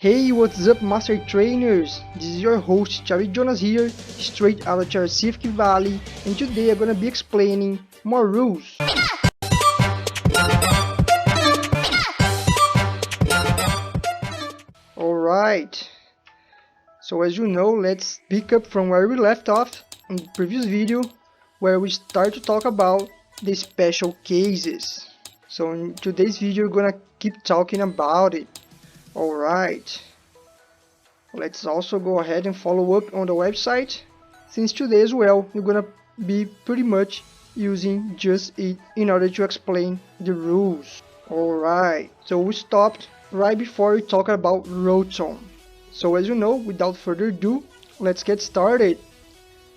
Hey, what's up, Master Trainers? This is your host, Charlie Jonas here, straight out of Silvally Valley, and today I'm gonna be explaining more rules. Alright, so as you know, let's pick up from where we left off in the previous video, where we start to talk about the special cases. So in today's video, we're gonna keep talking about it. Alright, let's also go ahead and follow up on the website, since today as well we're gonna be pretty much using just it in order to explain the rules. Alright, so we stopped right before we talk about Rotom. So as you know, without further ado, let's get started.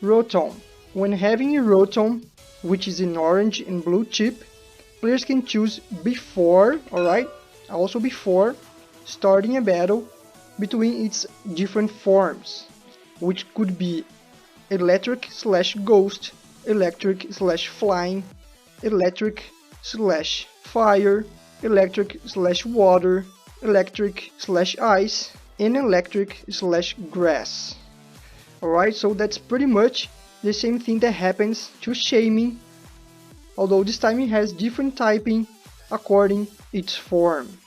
Rotom. When having a Rotom, which is an orange and blue chip, players can choose before, also before starting a battle between its different forms, which could be electric/ghost, electric/flying, electric/fire, electric/water, electric/ice, and electric/grass. Alright, so that's pretty much the same thing that happens to Shaming, although this time it has different typing according its form.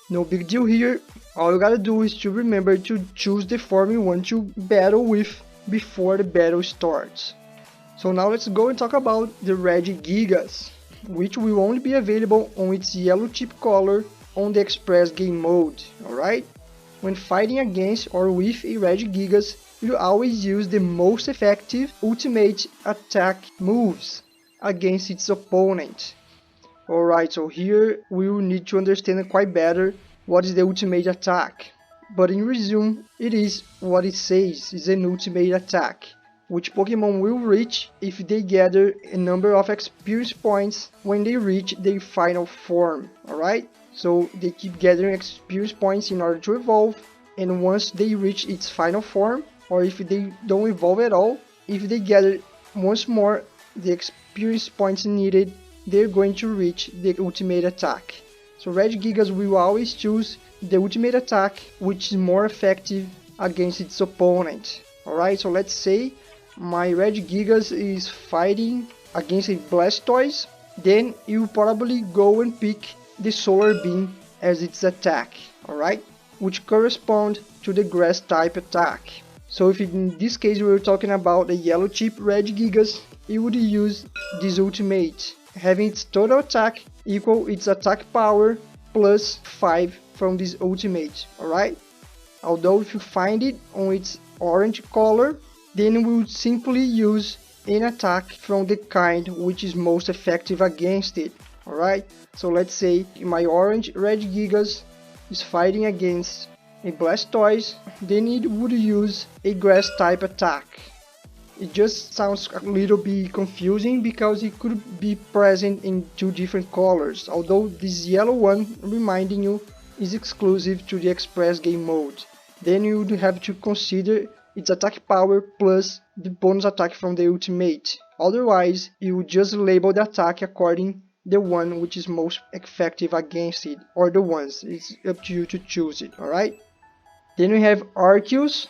No big deal here, all you gotta do is to remember to choose the form you want to battle with before the battle starts. So now let's go and talk about the Regigigas, which will only be available on its yellow chip color on the express game mode, alright? When fighting against or with a Regigigas, you always use the most effective ultimate attack moves against its opponent. Alright, so here we will need to understand quite better what is the ultimate attack. But in resume, it is what it says, is an ultimate attack, which Pokemon will reach if they gather a number of experience points when they reach their final form, alright? So they keep gathering experience points in order to evolve, and once they reach its final form, or if they don't evolve at all, if they gather once more the experience points needed, they're going to reach the ultimate attack. So Regigigas will always choose the ultimate attack, which is more effective against its opponent. Alright, so let's say my Regigigas is fighting against a Blastoise, then you probably go and pick the Solar Beam as its attack, alright, which corresponds to the grass type attack. So if in this case we were talking about the yellow chip Regigigas, you would use this ultimate, having its total attack equal its attack power plus 5 from this ultimate, alright? Although if you find it on its orange color, then we would simply use an attack from the kind which is most effective against it, alright? So let's say my orange Regigigas is fighting against a Blastoise, then it would use a grass type attack. It just sounds a little bit confusing because it could be present in two different colors, although this yellow one, reminding you, is exclusive to the express game mode. Then you would have to consider its attack power plus the bonus attack from the ultimate. Otherwise, you would just label the attack according the one which is most effective against it, or the ones. It's up to you to choose it, alright? Then we have Arceus.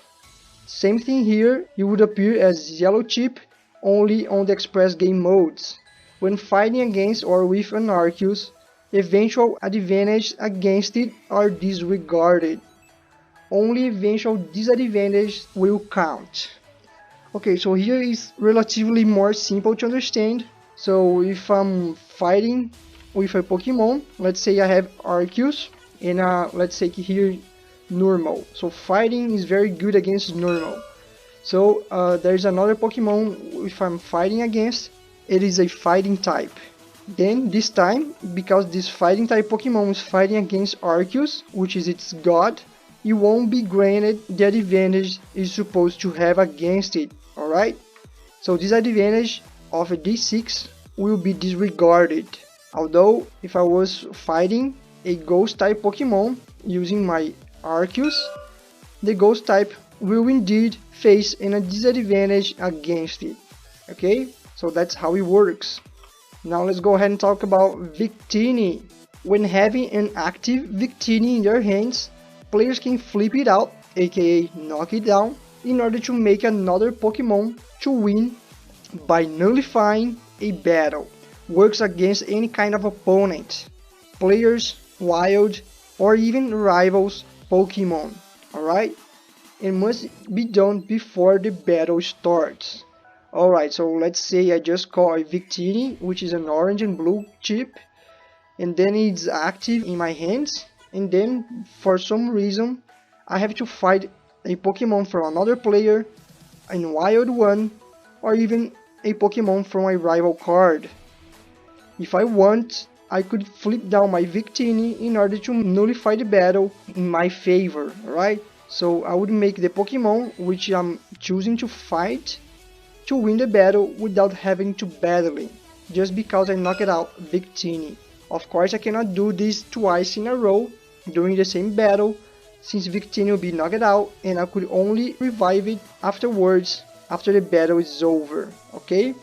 Same thing here, you would appear as yellow chip only on the express game modes. When fighting against or with an Arceus, eventual advantage against it are disregarded. Only eventual disadvantage will count. Okay, so here is relatively more simple to understand. So if I'm fighting with a Pokemon, let's say I have Arceus, and let's say here normal. So fighting is very good against normal. So there's another Pokemon if I'm fighting against, it is a fighting type. Then this time, because this fighting type Pokemon is fighting against Arceus, which is its god, you won't be granted the advantage it's supposed to have against it, alright? So this advantage of a D6 will be disregarded. Although if I was fighting a ghost type Pokemon using my Arceus, the ghost type will indeed face a disadvantage against it. Okay, so that's how it works. Now let's go ahead and talk about Victini. When having an active Victini in your hands, players can flip it out, aka knock it down, in order to make another Pokemon to win by nullifying a battle. Works against any kind of opponent, players, wild, or even rivals Pokemon, alright? And must be done before the battle starts. Alright, so let's say I just call a Victini, which is an orange and blue chip, and then it's active in my hands, and then for some reason I have to fight a Pokemon from another player, a wild one, or even a Pokemon from a rival card. If I want, I could flip down my Victini in order to nullify the battle in my favor, right? So I would make the Pokemon which I'm choosing to fight to win the battle without having to battle it, just because I knocked out Victini. Of course, I cannot do this twice in a row during the same battle, since Victini will be knocked out and I could only revive it afterwards, after the battle is over, okay?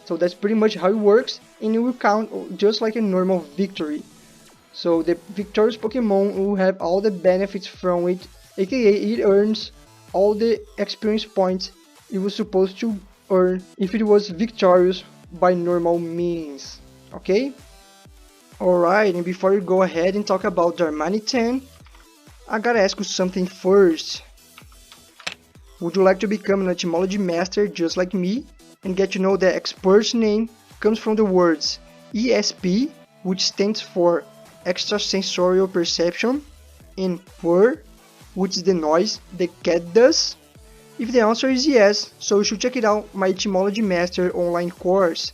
So that's pretty much how it works, and it will count just like a normal victory. So the victorious Pokemon will have all the benefits from it, aka it earns all the experience points it was supposed to earn if it was victorious by normal means, okay? Alright, and before you go ahead and talk about Darmanitan, I gotta ask you something first. Would you like to become an etymology master just like me and get to know that expert's name comes from the words ESP, which stands for extrasensorial perception, and purr, which is the noise the cat does? If the answer is yes, so you should check it out, my Etymology Master online course.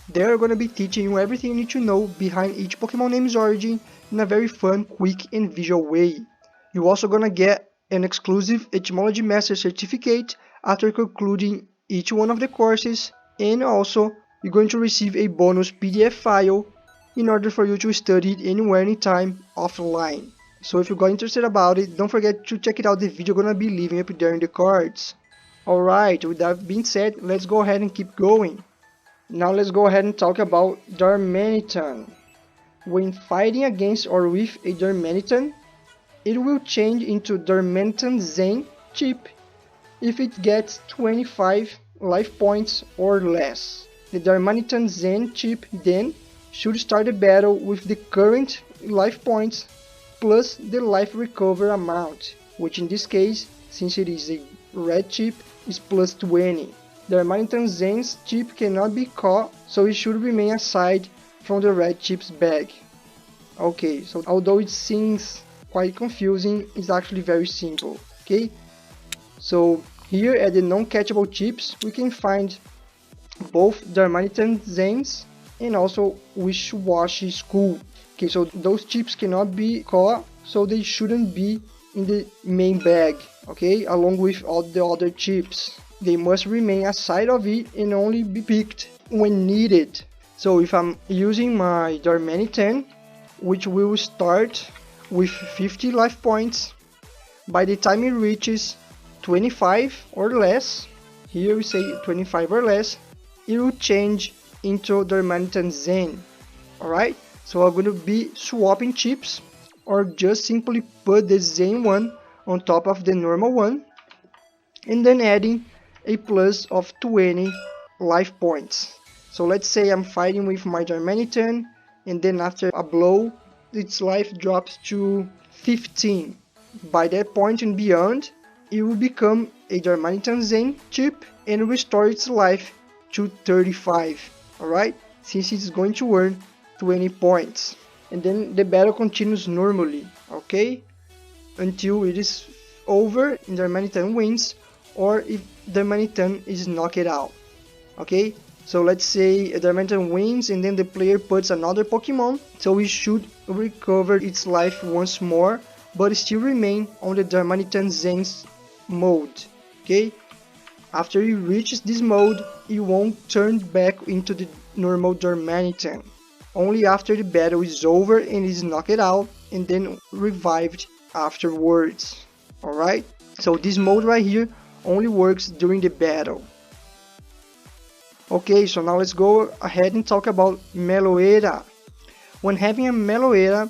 There I'm gonna be teaching you everything you need to know behind each Pokemon name's origin in a very fun, quick and visual way. You're also gonna get an exclusive Etymology Master certificate after concluding each one of the courses, and also you're going to receive a bonus PDF file in order for you to study it anywhere, anytime, offline. So if you got interested about it, don't forget to check it out, the video gonna be leaving up there in the cards. Alright, with that being said, let's go ahead and keep going. Now let's go ahead and talk about Darmanitan. When fighting against or with a Darmanitan, it will change into Darmanitan Zen chip if it gets 25 life points or less. The Darmanitan Zen chip then should start the battle with the current life points plus the life recover amount, which in this case, since it is a red chip, is plus 20. Darmanitan Zen's chip cannot be caught, so it should remain aside from the red chip's bag. Okay, so although it seems quite confusing, it's actually very simple, okay? So here at the non-catchable chips, we can find both Darmanitan Zens and also Wishiwashi School. Okay, so those chips cannot be caught, so they shouldn't be in the main bag, okay, along with all the other chips. They must remain aside of it and only be picked when needed. So if I'm using my Darmanitan, which will start with 50 life points, by the time it reaches 25 or less, here we say 25 or less, it will change into Darmanitan Zen. Alright, so I'm going to be swapping chips, or just simply put the Zen one on top of the normal one, and then adding a plus of 20 life points. So let's say I'm fighting with my Darmanitan, and then after a blow, its life drops to 15. By that point and beyond, it will become a Darmanitan Zen chip and restore its life to 35. Alright, since it's going to earn 20 points. And then the battle continues normally, okay? Until it is over and Darmanitan wins, or if Darmanitan is knocked out, okay? So let's say Darmanitan wins and then the player puts another Pokemon, so it should recover its life once more, but still remain on the Darmanitan Zen's mode, okay? After it reaches this mode, it won't turn back into the normal Darmanitan. Only after the battle is over and is knocked out and then revived afterwards. Alright? So this mode right here only works during the battle. Okay, so now let's go ahead and talk about Meloetta. When having a Meloetta,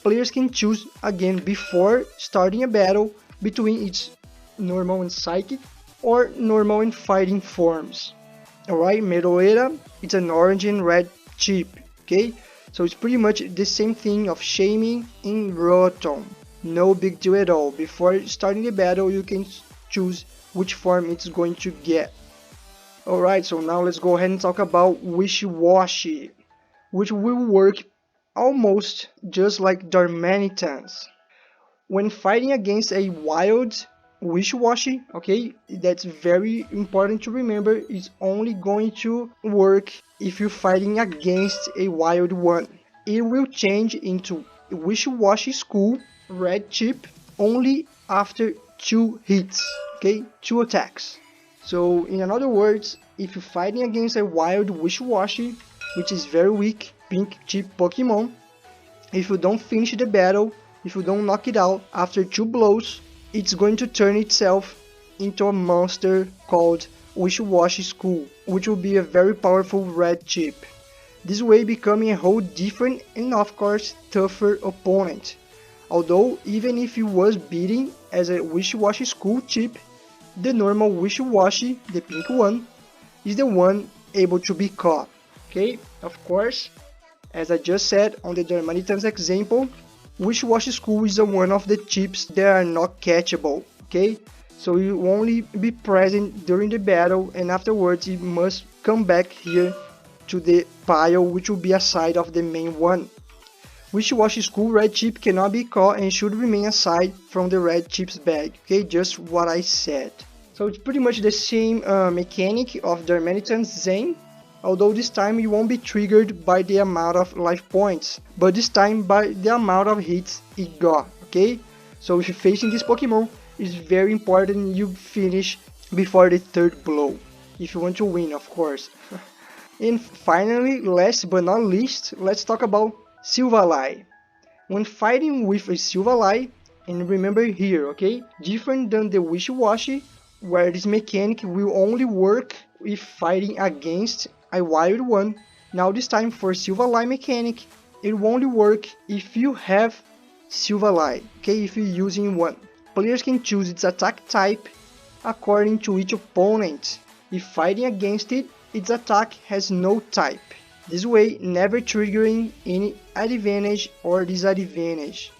players can choose again before starting a battle between its normal and psychic or normal and fighting forms. Alright, Meloetta, it's an orange and red chip, okay? So it's pretty much the same thing of shaming in Rotom. No big deal at all. Before starting the battle, you can choose which form it's going to get. Alright, so now let's go ahead and talk about Wishiwashi, which will work almost just like Darmanitans. When fighting against a wild Wishiwashi, okay, that's very important to remember, it's only going to work if you're fighting against a wild one. It will change into Wishiwashi School red chip only after 2 hits, okay, 2 attacks. So in other words, if you're fighting against a wild Wishiwashi, which is very weak pink chip Pokemon, if you don't finish the battle, if you don't knock it out after 2 blows, it's going to turn itself into a monster called Wishiwashi School, which will be a very powerful red chip. This way becoming a whole different and of course tougher opponent. Although even if he was beating as a Wishiwashi School chip, the normal Wishiwashi, the pink one, is the one able to be caught. Okay, of course, as I just said on the Darmanitan's example, Wishiwashi School is one of the chips that are not catchable. Okay, so you will only be present during the battle and afterwards you must come back here to the pile, which will be aside of the main one. Wishiwashi School red chip cannot be caught and should remain aside from the red chip's bag. Okay, just what I said. So it's pretty much the same mechanic of Darmanitan's Zen, although this time you won't be triggered by the amount of life points, but this time by the amount of hits it got. Okay, so if you're facing this Pokemon, it's very important you finish before the 3rd blow, if you want to win, of course. And finally, last but not least, let's talk about Silvally. When fighting with a Silvally, and remember here, okay, different than the Wishiwashi, where this mechanic will only work if fighting against a wild one. Now this time for Silvally mechanic, it will only work if you have Silvally, okay, if you're using one. Players can choose its attack type according to each opponent. If fighting against it, its attack has no type. This way, never triggering any advantage or disadvantage.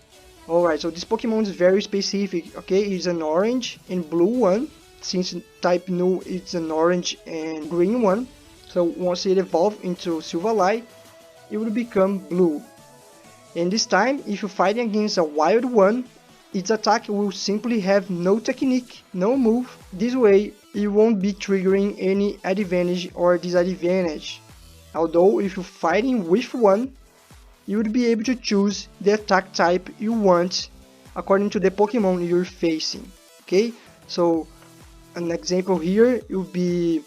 Alright, so this Pokemon is very specific, okay? It's an orange and blue one. Since type new, it's an orange and green one. So once it evolves into Silvally, it will become blue. And this time, if you're fighting against a wild one, its attack will simply have no technique, no move. This way, it won't be triggering any advantage or disadvantage. Although if you're fighting with one, you would be able to choose the attack type you want according to the Pokemon you're facing. Okay, so an example here would be,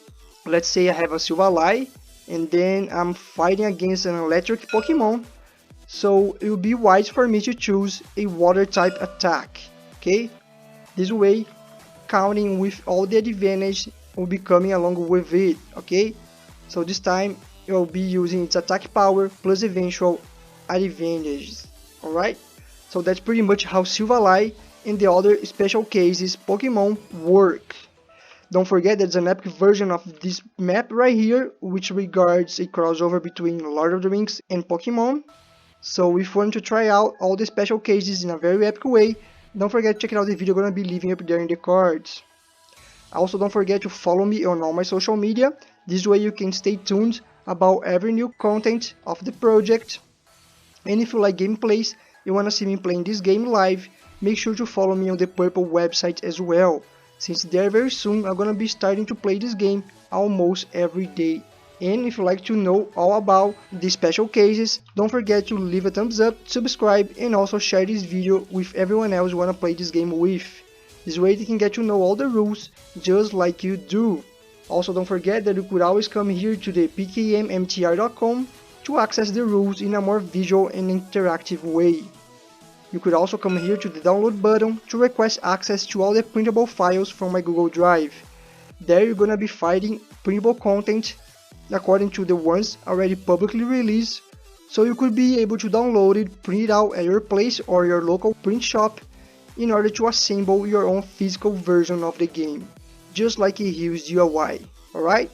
let's say I have a Silvally and then I'm fighting against an electric Pokemon, so it would be wise for me to choose a water type attack. Okay, this way counting with all the advantage will be coming along with it. Okay, so this time you'll be using its attack power plus eventual advantages. Alright, so that's pretty much how Silvally and the other special cases Pokemon work. Don't forget there's an epic version of this map right here, which regards a crossover between Lord of the Rings and Pokemon. So if you want to try out all the special cases in a very epic way, don't forget to check out the video I'm gonna be leaving up there in the cards. Also don't forget to follow me on all my social media, this way you can stay tuned about every new content of the project. And if you like gameplays, you wanna see me playing this game live, make sure to follow me on the Purple website as well, since there very soon I'm gonna be starting to play this game almost every day. And if you like to know all about the special cases, don't forget to leave a thumbs up, subscribe, and also share this video with everyone else you wanna play this game with. This way they can get to know all the rules just like you do. Also don't forget that you could always come here to the pokemonmastertrainer.com to access the rules in a more visual and interactive way. You could also come here to the download button to request access to all the printable files from my Google Drive. There you're gonna be finding printable content according to the ones already publicly released, So you could be able to download it, print it out at your place or your local print shop in order to assemble your own physical version of the game, just like a huge DIY, alright?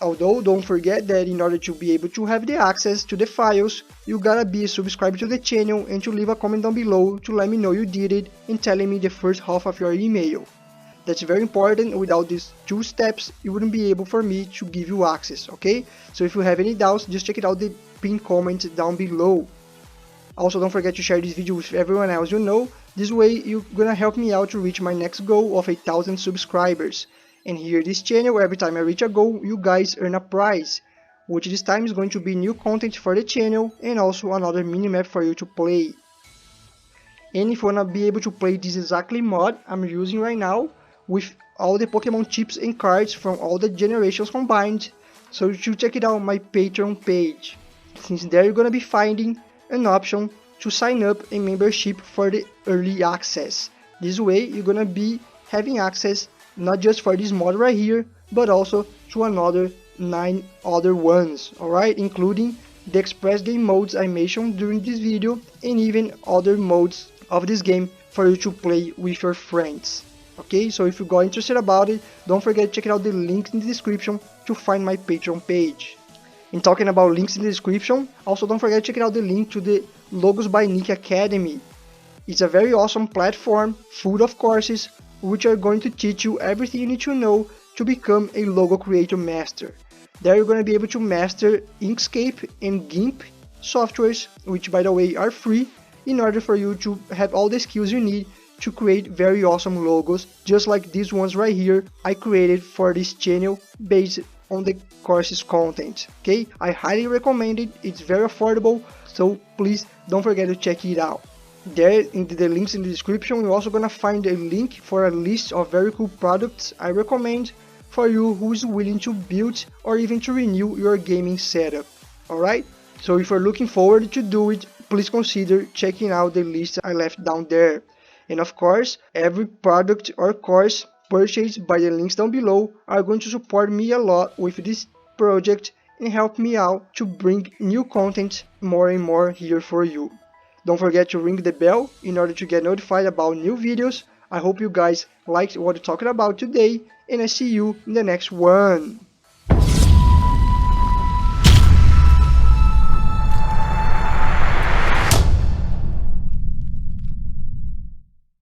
Although don't forget that in order to be able to have the access to the files, you gotta be subscribed to the channel and to leave a comment down below to let me know you did it and telling me the first half of your email. That's very important. Without these 2 steps, you wouldn't be able for me to give you access, okay? So if you have any doubts, just check it out the pinned comment down below. Also, don't forget to share this video with everyone else you know. This way, you're gonna help me out to reach my next goal of 1,000 subscribers. And here this channel, every time I reach a goal, you guys earn a prize, which this time is going to be new content for the channel and also another minimap for you to play. And if you wanna be able to play this exactly mod I'm using right now, with all the Pokemon chips and cards from all the generations combined, so you should check it out on my Patreon page, since there you're gonna be finding an option to sign up a membership for the early access. This way you're gonna be having access not just for this mod right here, but also to another 9 other ones, alright, including the express game modes I mentioned during this video and even other modes of this game for you to play with your friends. Okay, so if you got interested about it, don't forget to check out the links in the description to find my Patreon page. And talking about links in the description, also don't forget to check out the link to the Logos by Nick Academy. It's a very awesome platform full of courses which are going to teach you everything you need to know to become a logo creator master. There you're going to be able to master Inkscape and GIMP softwares, which by the way are free, in order for you to have all the skills you need to create very awesome logos, just like these ones right here I created for this channel based on the course's content. Okay, I highly recommend it, it's very affordable, so please don't forget to check it out. There in the links in the description, you're also gonna find a link for a list of very cool products I recommend for you who is willing to build or even to renew your gaming setup. Alright, so if you're looking forward to do it, please consider checking out the list I left down there. And of course, every product or course purchased by the links down below are going to support me a lot with this project and help me out to bring new content more and more here for you. Don't forget to ring the bell in order to get notified about new videos. I hope you guys liked what we're talking about today, and I see you in the next one.